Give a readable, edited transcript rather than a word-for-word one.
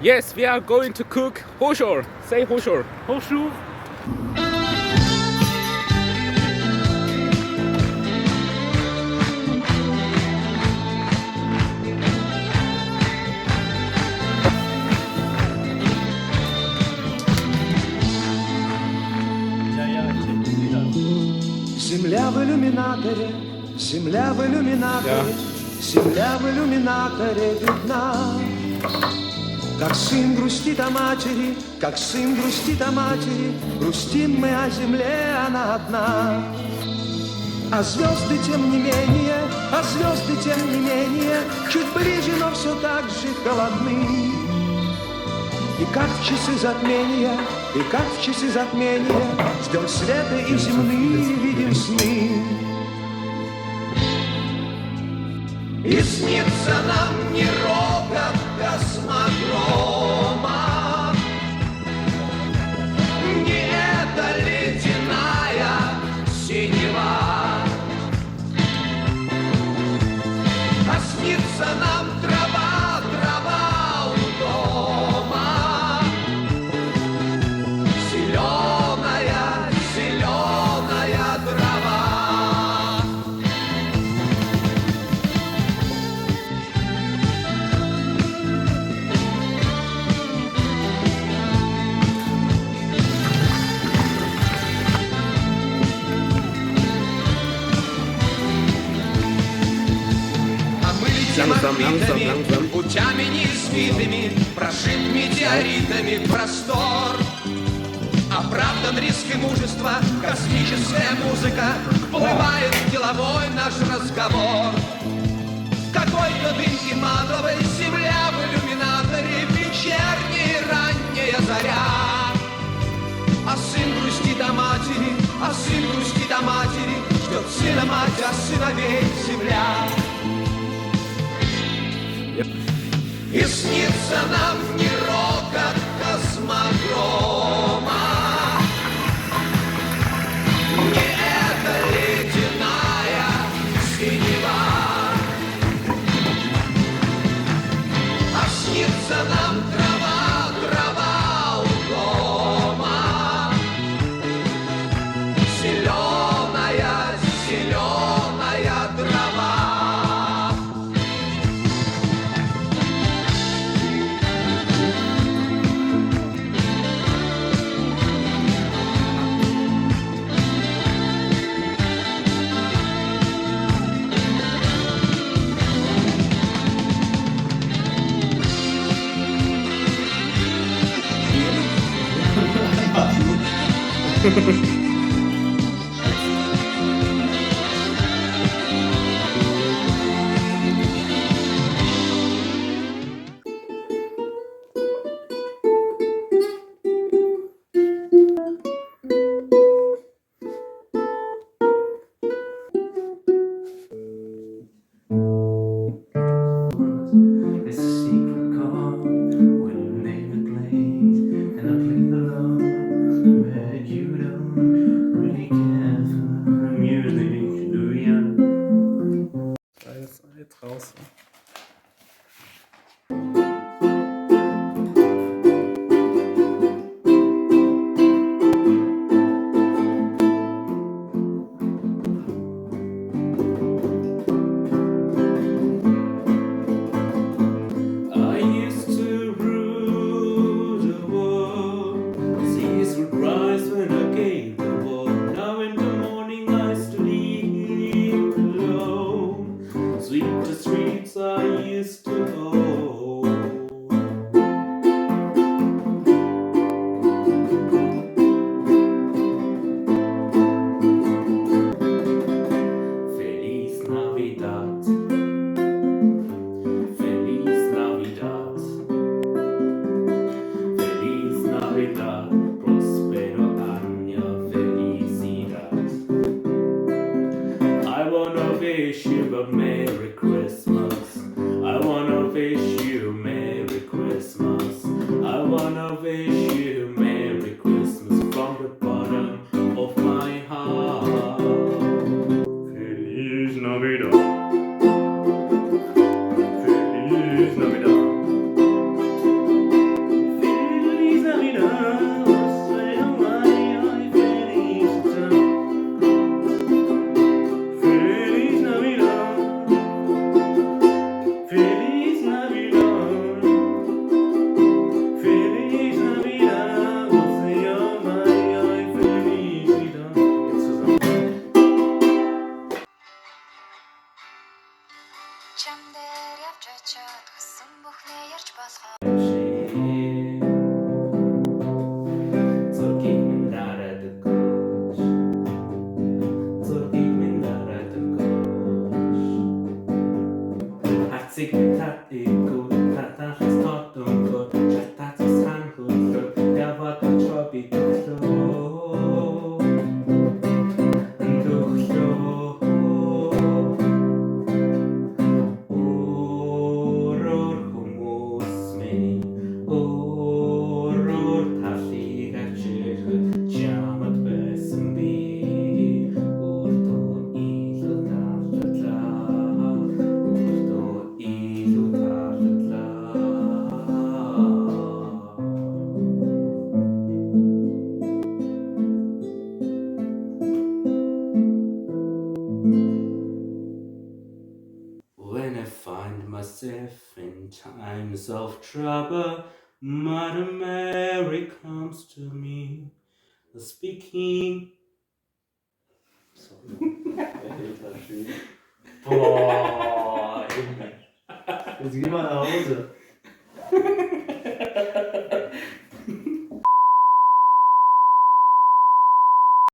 Yes, we are going to cook hoshor. Say hoshor. Hochschuh. Земля в иллюминаторе, земля в иллюминаторе, земля в иллюминаторе видна. Как сын грустит о матери, как сын грустит о матери, грустим мы о земле, она одна. А звезды тем не менее, а звезды тем не менее, чуть ближе, но все так же холодны. И как в часы затмения, и как в часы затмения, ждем света и земные видим сны. И снится нам не рокот космодрома, не эта ледяная синева, а снится нам трава, трава у дома, зеленая, зеленая трава. Орбитами, путями неизвитыми, прошит метеоритами простор. Оправдан риск и мужество, космическая музыка, вплывает в деловой наш разговор. Какой-то дымки матовой, земля в иллюминаторе, вечерняя ранняя заря. А сын грустит о матери, а сын грустит о матери, ждет сына мать, а сыновей земля. И снится нам не рокот космодрома, не эта ледяная синева, а снится нам трава, трава у дома, зеленая, зеленая трава. It's a secret chord when David plays, and I play the love that you don't really care for music, do ya? Seid draußen. I used to rule the world. Seas would rise when I gave the word. Now in the morning I sleep alone. Sweep the streets I used to own. Feliz Navidad. Feliz Navidad. Feliz Navidad. Prospero año felicidad. I wanna wish you a Merry Christmas. I wanna wish you Merry Christmas. I wanna wish you Merry Christmas from the bottom of my heart. Feliz Navidad. Feliz Navidad. When I find myself in times of trouble, Mother Mary comes to me, speaking. Alter Schwede. Boah, Junge. Jetzt geh mal nach Hause.